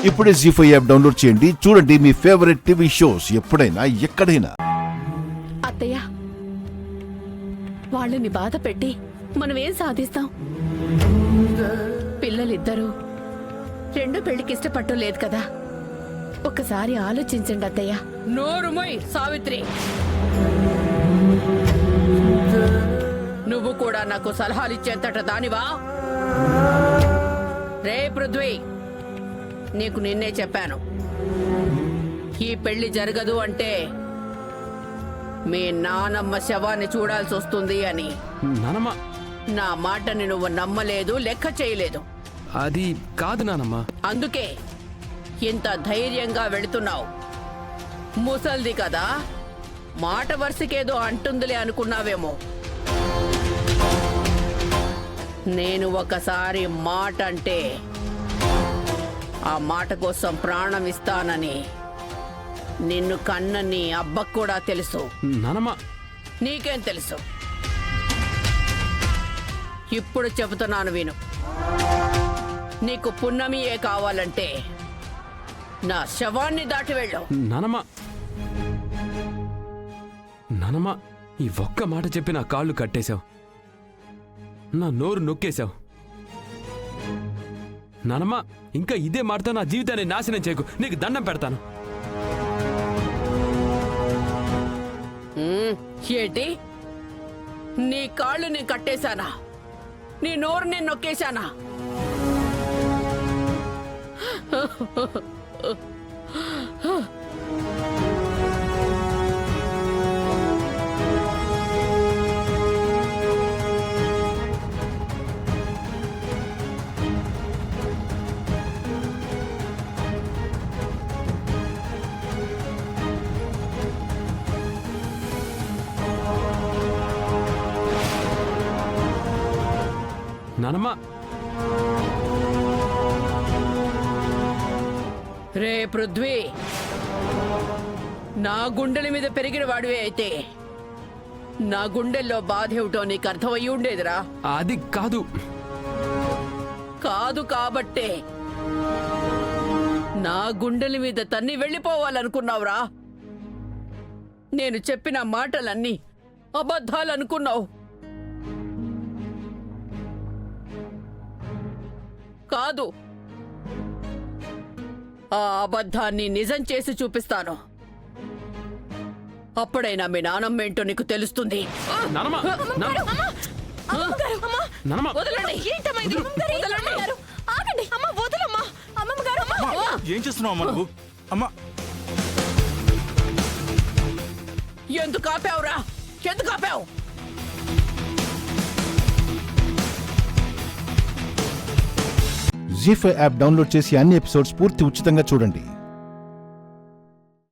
ఇప్పుడే జీ5 app download చేయండి. చూడండి మీ ఫేవరెట్ టీవీ షోస్ ఎప్పుడైనా ఎక్కడైనా. అత్తయ్య, వాళ్ళని బాధ పెట్టి మనం ఏం సాధిస్తాం? పిల్లలిద్దరూ రెండో పెళ్లికి ఇష్టపడటం లేదు కదా. ఒక్కసారి ఆలోచించండి అత్తయ్య. నోరుమోయ్ సావిత్రి, నువ్వు కూడా నాకు సలహాలిచ్చేంతట దానివా? రే పృథ్వీ, నీకు నిన్నే చెప్పాను, ఈ పెళ్లి జరగదు అంటే మీ నానమ్మ శవాన్ని చూడాల్సి వస్తుంది అని. నానమ్మ, నా మాటని నువ్వు నమ్మలేదు, లెక్క చేయలేదు. అది కాదు నానమ్మ. అందుకే ఇంత ధైర్యంగా వెళుతున్నావు. ముసల్ది కదా, మాట వరుసకేదో అంటుందిలే అనుకున్నావేమో. నేను ఒకసారి మాట అంటే ఆ మాట కోసం ప్రాణం ఇస్తానని నిన్ను కన్నని అబ్బకు కూడా తెలుసు. నానమ్మ, నీకేం తెలుసు? ఇప్పుడు చెబుతున్నాను విను. నీకు పున్నమియే కావాలంటే నా శవాన్ని దాటి వెళ్ళు. నానమ్మ, నానమ్మ, ఈ ఒక్క మాట చెప్పి నా కాళ్ళు కట్టేశావు, నా నోరు నొక్కేశావు. నానమ్మ, ఇంకా ఇదే మాటతో నా జీవితాన్ని నాశనం చేయకు, నీకు దండం పెడతాను. ఏంటి? నీ కాళ్ళు నేను కట్టేశానా? నీ నోరు నేను నొక్కేశానా? నానమ్మ, రే పృథ్వీ, నా గుండెల మీద పెరిగిన వాడివే అయితే నా గుండెల్లో బాధ ఏమిటో నీకు అర్థమయ్యి ఉండేదిరా. అది కాదు. కాదు కాబట్టే నా గుండెల మీద తన్ని వెళ్ళిపోవాలనుకున్నావురా. నేను చెప్పిన మాటలన్నీ అబద్ధాలనుకున్నావు. కాదు, ఆ అబద్ధాన్ని నిజం చేసి చూపిస్తాను. అప్పుడైనా మీ నానమ్మేంటో నీకు తెలుస్తుంది. నానమ్మ, నానమ్మ, వదలండి. ఏం చేస్తున్నావు అమ్మా నువ్వు? అమ్మా, ఎందుకు ఆపావురా? ఎందుకు ఆపావు? జీ5 యాప్ డౌన్లోడ్ చేసి అన్ని ఎపిసోడ్స్ పూర్తి ఉచితంగా చూడండి.